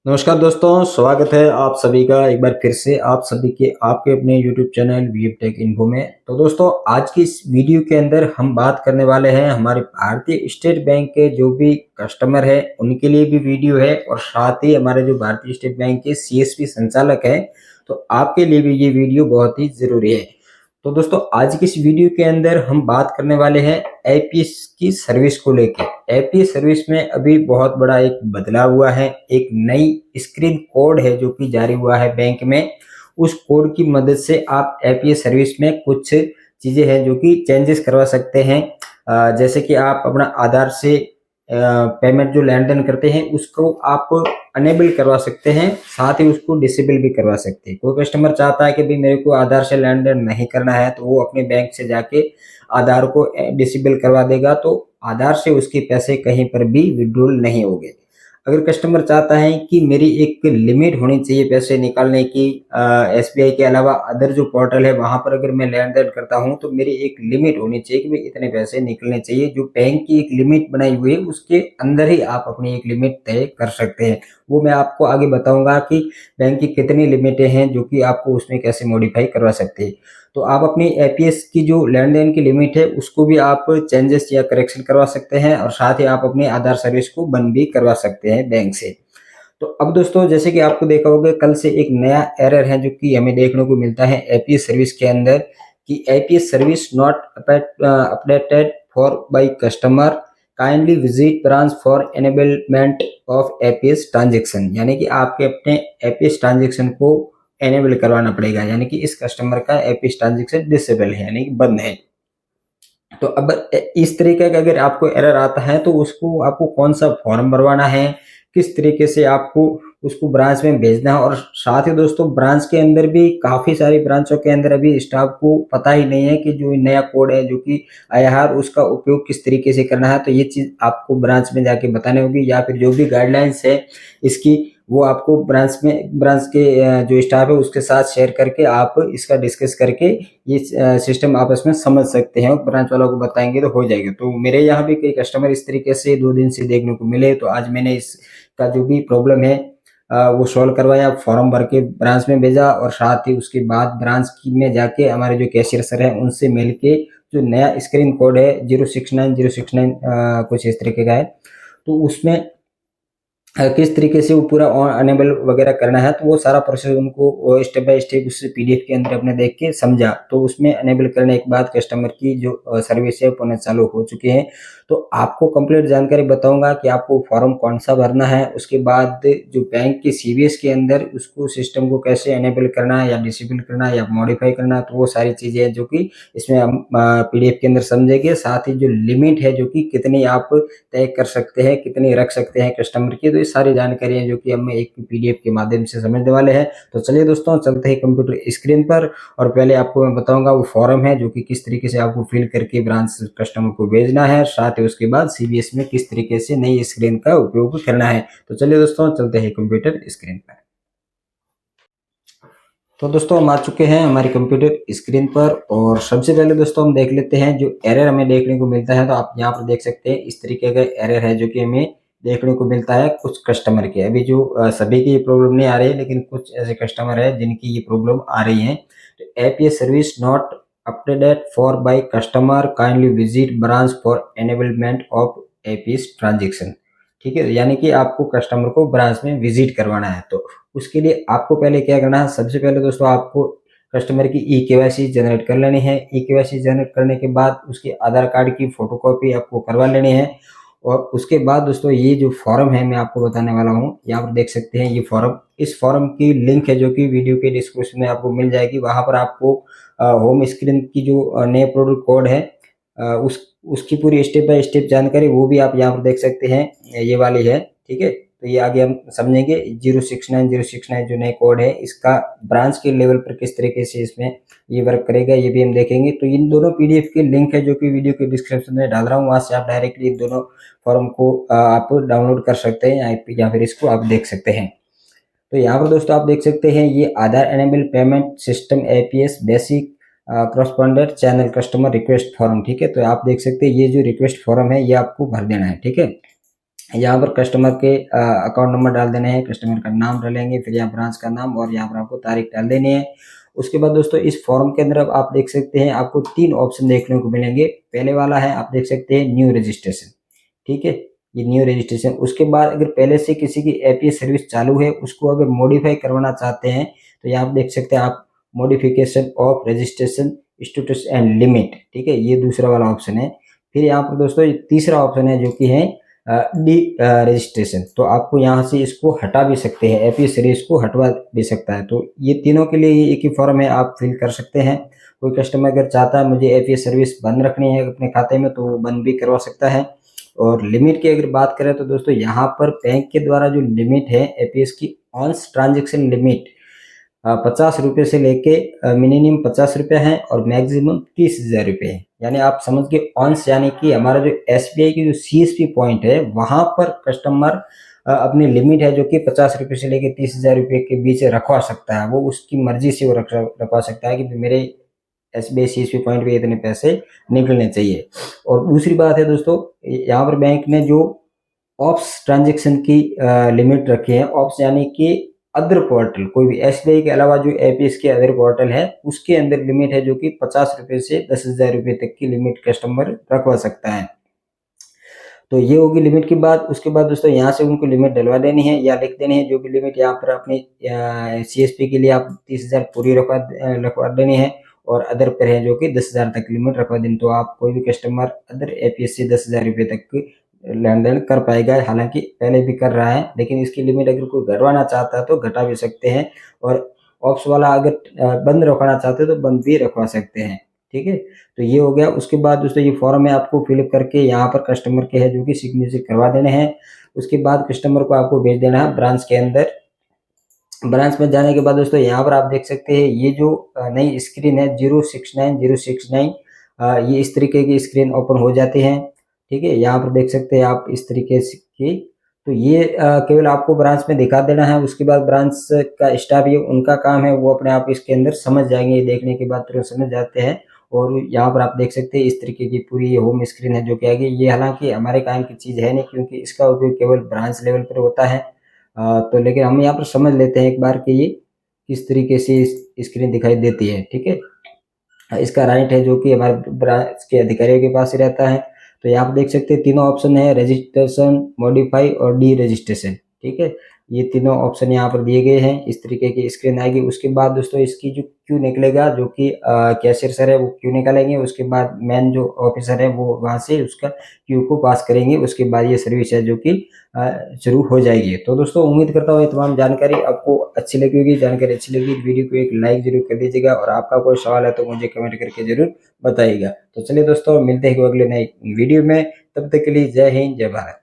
नमस्कार दोस्तों, स्वागत है आप सभी का एक बार फिर से आप सभी के आपके अपने YouTube channel VF take info में। तो दोस्तों, आज की इस वीडियो के अंदर हम बात करने वाले हैं हमारे भारतीय स्टेट बैंक के जो भी कस्टमर है उनके लिए भी वीडियो है, और साथ ही हमारे जो भारतीय स्टेट बैंक के सीएसपी संचालक है, तो आपके लिए भी ये वीडियो बहुत ही जरूरी है। तो दोस्तों, आज की इस वीडियो के अंदर हम बात करने वाले हैं एपीएस की सर्विस को लेके। एपीएस सर्विस में अभी बहुत बड़ा एक बदलाव हुआ है। एक नई स्क्रीन कोड है जो कि जारी हुआ है बैंक में। उस कोड की मदद से आप एपीएस सर्विस में कुछ चीजें हैं जो कि चेंजेस करवा सकते हैं। जैसे कि आप अपना आधार से पेमेंट जो लेन देन करते हैं उसको आप अनेबल करवा सकते हैं, साथ ही उसको डिसेबल भी करवा सकते हैं। कोई कस्टमर चाहता है कि भाई मेरे को आधार से लेन देन नहीं करना है, तो वो अपने बैंक से जाके आधार को डिसेबल करवा देगा, तो आधार से उसके पैसे कहीं पर भी विड्रॉल नहीं होंगे। अगर कस्टमर चाहता है कि मेरी एक लिमिट होनी चाहिए पैसे निकालने की, एसबीआई के अलावा अदर जो पोर्टल है वहां पर अगर मैं लेन देन करता हूं तो मेरी एक लिमिट होनी चाहिए कि भाई इतने पैसे निकलने चाहिए। जो बैंक की एक लिमिट बनाई हुई है उसके अंदर ही आप अपनी एक लिमिट तय कर सकते हैं। वो मैं आपको आगे बताऊंगा कि बैंक की कितनी लिमिटें हैं जो कि आपको उसमें कैसे मॉडिफाई करवा सकते हैं। तो आप अपनी एपीएस की जो लेन देन की लिमिट है उसको भी आप चेंजेस या करेक्शन करवा सकते हैं, और साथ ही आप अपने आधार सर्विस को बंद भी करवा सकते हैं बैंक से। तो अब दोस्तों, जैसे कि आपको देखा होगा, कल से एक नया एरर है जो कि हमें देखने को मिलता है एपीएस सर्विस के अंदर, कि APS service not updated for by customer, kindly visit branch for enablement of APS transaction. यानी कि आपके अपने एपीएस ट्रांजेक्शन को एनेबल करवाना पड़ेगा, यानी कि इस कस्टमर का एपीएस ट्रांजेक्शन डिसेबल है, यानी कि बंद है। तो अब इस तरीके का अगर आपको एरर आता है तो उसको आपको कौन सा फॉर्म भरवाना है, किस तरीके से आपको उसको ब्रांच में भेजना है। और साथ ही दोस्तों, ब्रांच के अंदर भी काफ़ी सारी ब्रांचों के अंदर अभी स्टाफ को पता ही नहीं है कि जो नया कोड है जो कि आया है उसका उपयोग किस तरीके से करना है। तो ये चीज़ आपको ब्रांच में जाके बतानी होगी, या फिर जो भी गाइडलाइंस है इसकी वो आपको ब्रांच के जो स्टाफ है उसके साथ शेयर करके आप इसका डिस्कस करके ये सिस्टम आपस में समझ सकते हैं, और ब्रांच वालों को बताएंगे तो हो जाएगा। तो मेरे यहाँ भी कई कस्टमर इस तरीके से 2 दिन से देखने को मिले, तो आज मैंने इसका जो भी प्रॉब्लम है वो सॉल्व करवाया, फॉर्म भर के ब्रांच में भेजा, और साथ ही उसके बाद ब्रांच की में जाके हमारे जो कैशियर सर हैं उनसे मिल के जो नया स्क्रीन कोड है 069 कुछ इस तरीके का है, तो उसमें किस तरीके से वो पूरा अनेबल वगैरह करना है, तो वो सारा प्रोसेस उनको स्टेप बाय स्टेप उस पीडीएफ के अंदर अपने देख के समझा। तो उसमें अनेबल करने के बाद कस्टमर की जो सर्विस है पुनः चालू हो चुकी है। तो आपको कंप्लीट जानकारी बताऊंगा कि आपको फॉर्म कौन सा भरना है, उसके बाद जो बैंक की सीवीएस के अंदर उसको सिस्टम को कैसे अनेबल करना है या डिसेबल करना है या मॉडिफाई करना है, तो वो सारी चीजें हैं जो कि इसमें हम पीडीएफ के अंदर समझेंगे। साथ ही जो लिमिट है जो कि कितनी आप तय कर सकते हैं, कितनी रख सकते हैं कस्टमर की, तो ये सारी जानकारी है जो कि हम एक पीडीएफ के माध्यम से समझने वाले हैं। तो चलिए दोस्तों, चलते हैं कंप्यूटर स्क्रीन पर, और पहले आपको मैं बताऊंगा वो फॉर्म है जो कि किस तरीके से आपको फिल करके ब्रांच कस्टमर को भेजना है, साथ ही उसके बाद सीबीएस में किस तरीके से नई स्क्रीन का उपयोग करना है। तो चलिए दोस्तों, चलते हैं कंप्यूटर स्क्रीन पर। तो दोस्तों, हम आ चुके हैं हमारी कंप्यूटर स्क्रीन पर, और सबसे पहले दोस्तों हम देख लेते हैं जो एरर हमें देखने को मिलता है। तो आप यहाँ पर देख सकते हैं इस तरीके का एरर है जो कि हमें देखने को मिलता है कुछ कस्टमर के। अभी जो सभी की ये प्रॉब्लम नहीं आ रही है, लेकिन कुछ ऐसे कस्टमर है जिनकी ये प्रॉब्लम आ रही है। तो APS service not updated for by customer, kindly visit branch for enablement of APS transaction. ठीक है, यानी कि आपको कस्टमर को ब्रांच में विजिट करवाना है। तो उसके लिए आपको पहले क्या करना है, सबसे पहले दोस्तों आपको कस्टमर की ई केवाईसी जनरेट कर लेनी है। ई केवाईसी जनरेट करने के बाद उसके आधार कार्ड की फोटोकॉपी आपको करवा लेनी है, और उसके बाद दोस्तों ये जो फॉर्म है मैं आपको बताने वाला हूँ, यहाँ पर देख सकते हैं ये फॉर्म। इस फॉर्म की लिंक है जो कि वीडियो के डिस्क्रिप्शन में आपको मिल जाएगी। वहां पर आपको होम स्क्रीन की जो नए प्रोडक्ट कोड है उसकी पूरी स्टेप बाय स्टेप जानकारी वो भी आप यहाँ पर देख सकते हैं, ये वाली है। ठीक है, तो ये आगे हम समझेंगे। 069 जो नए कोड है इसका ब्रांच के लेवल पर किस तरीके से इसमें ये वर्क करेगा ये भी हम देखेंगे। तो इन दोनों पीडीएफ के लिंक है जो कि वीडियो के डिस्क्रिप्शन में डाल रहा हूँ, वहां से आप डायरेक्टली इन दोनों फॉर्म को आप डाउनलोड कर सकते हैं, या फिर इसको आप देख सकते हैं। तो यहाँ पर दोस्तों आप देख सकते हैं ये Aadhaar enable payment system APS basic correspondent channel customer request form. ठीक है, तो आप देख सकते हैं ये जो रिक्वेस्ट फॉर्म है ये आपको भर देना है। ठीक है, यहाँ पर कस्टमर के अकाउंट नंबर डाल देने हैं, कस्टमर का नाम डालेंगे, फिर यहाँ ब्रांच का नाम और यहाँ पर आपको तारीख डाल देनी है। उसके बाद दोस्तों इस फॉर्म के अंदर अब आप देख सकते हैं आपको 3 ऑप्शन देखने को मिलेंगे। पहले वाला है आप देख सकते हैं न्यू रजिस्ट्रेशन, ठीक है, ये न्यू रजिस्ट्रेशन। उसके बाद अगर पहले से किसी की एपीएस सर्विस चालू है, उसको अगर मॉडिफाई करवाना चाहते हैं तो यहाँ आप देख सकते हैं आप modification of registration status and limit, ठीक है, ये दूसरा वाला ऑप्शन है। फिर यहाँ पर दोस्तों ये तीसरा ऑप्शन है जो कि है डी रजिस्ट्रेशन, तो आपको यहाँ से इसको हटा भी सकते हैं, एपीएस सर्विस को हटवा भी सकता है। तो ये तीनों के लिए एक ही फॉर्म है, आप फिल कर सकते हैं। कोई कस्टमर अगर चाहता है मुझे एपीएस सर्विस बंद रखनी है अपने खाते में, तो वो बंद भी करवा सकता है। और लिमिट की अगर बात करें तो दोस्तों यहाँ पर बैंक के द्वारा जो लिमिट है एपीएस की ऑन्स ट्रांजेक्शन लिमिट 50 रुपये से लेके मिनिमम 50 रुपये है और मैक्सिमम 30,000 रुपये है। यानी आप समझ के ऑन्स यानी कि हमारा जो एसबीआई की जो सीएसपी पॉइंट है वहाँ पर कस्टमर अपनी लिमिट है जो कि 50 रुपये से लेके 30,000 रुपये के बीच रखवा सकता है। वो उसकी मर्जी से वो रखवा सकता है कि मेरे एसबीआई सीएसपी पॉइंट पे इतने पैसे निकलने चाहिए। और दूसरी बात है दोस्तों, यहाँ पर बैंक ने जो ऑप्स ट्रांजेक्शन की लिमिट रखी है, ऑप्स यानी कि अदर पोर्टल, कोई भी एसबीआई के अलावा जो एपीएस के अदर पोर्टल है उसके अंदर लिमिट है जो कि 50 रुपये से 10,000 रुपये तक की लिमिट कस्टमर रखवा सकता है। तो ये होगी लिमिट की बात। उसके बाद दोस्तों यहाँ से उनको लिमिट डलवा देनी है या लिख देनी है, जो भी लिमिट यहाँ पर अपनी सीएसपी के लिए आप 30,000 पूरी रखवा देनी है और अदर पर है जो कि 10,000 तक लिमिट रखवा देनी। तो आप कोई भी कस्टमर अदर एपीएस से 10,000 रुपये तक लेन देन कर पाएगा, हालांकि पहले भी कर रहा है, लेकिन इसकी लिमिट अगर कोई घटवाना चाहता है तो घटा भी सकते हैं। और ऑप्स वाला अगर बंद रखवाना चाहते हैं तो बंद भी रखवा सकते हैं, ठीक है। तो ये हो गया। उसके बाद दोस्तों ये फॉर्म है आपको फिलअप करके यहाँ पर कस्टमर के है जो कि सिग्नेचर करवा देने हैं। उसके बाद कस्टमर को आपको भेज देना है ब्रांच के अंदर। ब्रांच में जाने के बाद दोस्तों यहाँ पर आप देख सकते हैं ये जो नई स्क्रीन है 069 ये इस तरीके की स्क्रीन ओपन हो जाती है, ठीक है। यहाँ पर देख सकते हैं आप इस तरीके से की। तो ये केवल आपको ब्रांच में दिखा देना है। उसके बाद ब्रांच का स्टाफ ये उनका काम है, वो अपने आप इसके अंदर समझ जाएंगे, देखने के बाद तुरंत समझ जाते हैं। और यहाँ पर आप देख सकते हैं इस तरीके की पूरी होम स्क्रीन है जो कि आगे, ये हालांकि हमारे काम की चीज़ है नहीं क्योंकि इसका उपयोग केवल ब्रांच लेवल पर होता है। तो लेकिन हम यहाँ पर समझ लेते हैं एक बार कि ये किस तरीके से स्क्रीन दिखाई देती है, ठीक है। इसका राइट है जो कि हमारे ब्रांच के अधिकारियों के पास ही रहता है। तो यहाँ पर देख सकते हैं तीनों ऑप्शन है, रजिस्ट्रेशन, मॉडिफाई और डी रजिस्ट्रेशन, ठीक है। ये तीनों ऑप्शन यहाँ पर दिए गए हैं, इस तरीके की स्क्रीन आएगी। उसके बाद दोस्तों इसकी जो क्यू निकलेगा जो कि कैशियर सर है वो क्यू निकालेंगे। उसके बाद मैन जो ऑफिसर है वो वहाँ से उसका क्यू को पास करेंगे। उसके बाद ये सर्विस है जो कि शुरू हो जाएगी। तो दोस्तों उम्मीद करता हूँ ये तमाम जानकारी आपको अच्छी लगी होगी। जानकारी अच्छी लगी वीडियो को एक लाइक जरूर कर दीजिएगा और आपका कोई सवाल है तो मुझे कमेंट करके जरूर बताइएगा। तो चलिए दोस्तों मिलते हैं अगले नए वीडियो में, तब तक के लिए जय हिंद जय भारत।